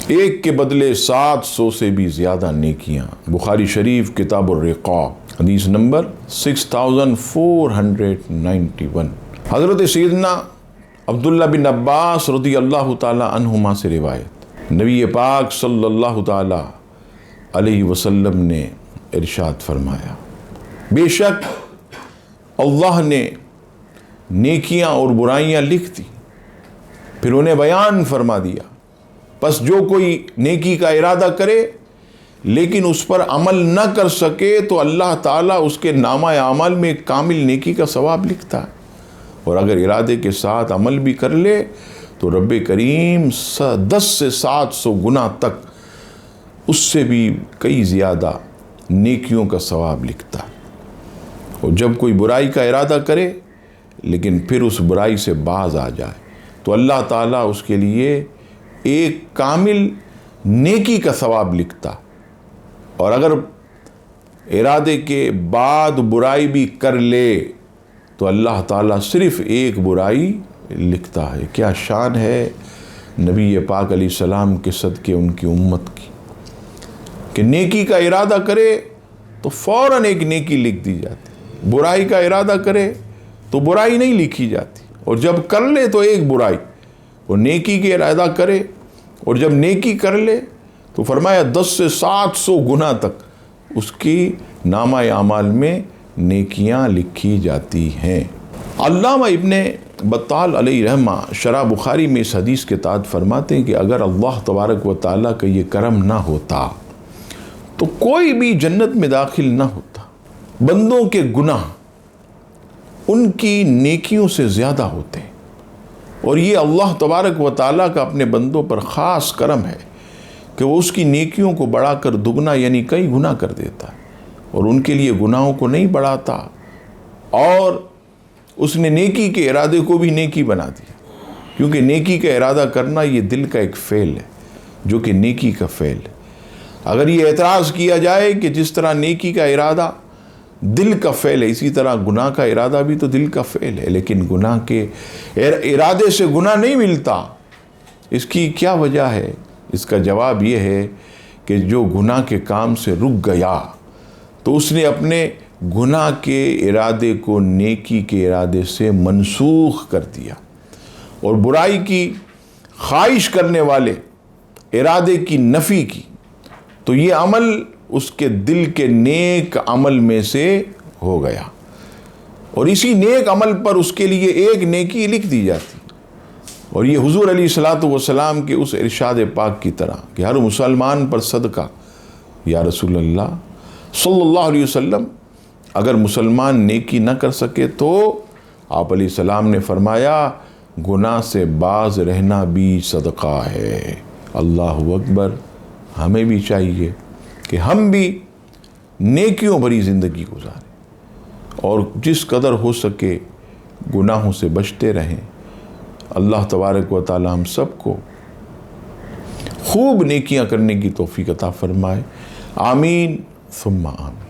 ایک کے بدلے 700 سے بھی زیادہ نیکیاں۔ بخاری شریف کتاب الرقاق حدیث نمبر 6491۔ حضرت سیدنا عبداللہ بن عباس رضی اللہ تعالی عنہما سے روایت، نبی پاک صلی اللہ تعالی علیہ وسلم نے ارشاد فرمایا، بے شک اللہ نے نیکیاں اور برائیاں لکھ دی، پھر انہیں بیان فرما دیا، پس جو کوئی نیکی کا ارادہ کرے لیکن اس پر عمل نہ کر سکے تو اللہ تعالیٰ اس کے نامہ اعمال میں ایک کامل نیکی کا ثواب لکھتا ہے، اور اگر ارادے کے ساتھ عمل بھی کر لے تو رب کریم 10 سے 700 گنا تک اس سے بھی کئی زیادہ نیکیوں کا ثواب لکھتا ہے۔ اور جب کوئی برائی کا ارادہ کرے لیکن پھر اس برائی سے باز آ جائے تو اللہ تعالیٰ اس کے لیے ایک کامل نیکی کا ثواب لکھتا، اور اگر ارادے کے بعد برائی بھی کر لے تو اللہ تعالیٰ صرف ایک برائی لکھتا ہے۔ کیا شان ہے نبی پاک علیہ السلام کے صدقے ان کی امت کی، کہ نیکی کا ارادہ کرے تو فوراً ایک نیکی لکھ دی جاتی، برائی کا ارادہ کرے تو برائی نہیں لکھی جاتی، اور جب کر لے تو ایک برائی، اور نیکی کے ارادہ کرے اور جب نیکی کر لے تو فرمایا 10 سے 700 گنا تک اس کی نامہ اعمال میں نیکیاں لکھی جاتی ہیں۔ علامہ ابن بطال علیہ رحمہ شرح بخاری میں اس حدیث کے تحت فرماتے ہیں کہ اگر اللہ تبارک و تعالیٰ کا یہ کرم نہ ہوتا تو کوئی بھی جنت میں داخل نہ ہوتا۔ بندوں کے گناہ ان کی نیکیوں سے زیادہ ہوتے ہیں، اور یہ اللہ تبارک و تعالیٰ کا اپنے بندوں پر خاص کرم ہے کہ وہ اس کی نیکیوں کو بڑھا کر دگنا یعنی کئی گنا کر دیتا ہے، اور ان کے لیے گناہوں کو نہیں بڑھاتا، اور اس نے نیکی کے ارادے کو بھی نیکی بنا دیا، کیونکہ نیکی کا ارادہ کرنا یہ دل کا ایک فعل ہے جو کہ نیکی کا فعل ہے۔ اگر یہ اعتراض کیا جائے کہ جس طرح نیکی کا ارادہ دل کا فعل ہے اسی طرح گناہ کا ارادہ بھی تو دل کا فعل ہے، لیکن گناہ کے ارادے سے گناہ نہیں ملتا، اس کی کیا وجہ ہے؟ اس کا جواب یہ ہے کہ جو گناہ کے کام سے رک گیا تو اس نے اپنے گناہ کے ارادے کو نیکی کے ارادے سے منسوخ کر دیا، اور برائی کی خواہش کرنے والے ارادے کی نفی کی تو یہ عمل اس کے دل کے نیک عمل میں سے ہو گیا، اور اسی نیک عمل پر اس کے لیے ایک نیکی لکھ دی جاتی۔ اور یہ حضور علیہ الصلوۃ کے اس ارشاد پاک کی طرح کہ ہر مسلمان پر صدقہ، یا رسول اللہ صلی اللہ علیہ وسلم اگر مسلمان نیکی نہ کر سکے تو آپ علیہ السلام نے فرمایا گناہ سے باز رہنا بھی صدقہ ہے۔ اللہ اکبر۔ ہمیں بھی چاہیے کہ ہم بھی نیکیوں بھری زندگی گزاریں اور جس قدر ہو سکے گناہوں سے بچتے رہیں۔ اللہ تبارک و تعالی ہم سب کو خوب نیکیاں کرنے کی توفیق عطا فرمائے، آمین ثم آمین۔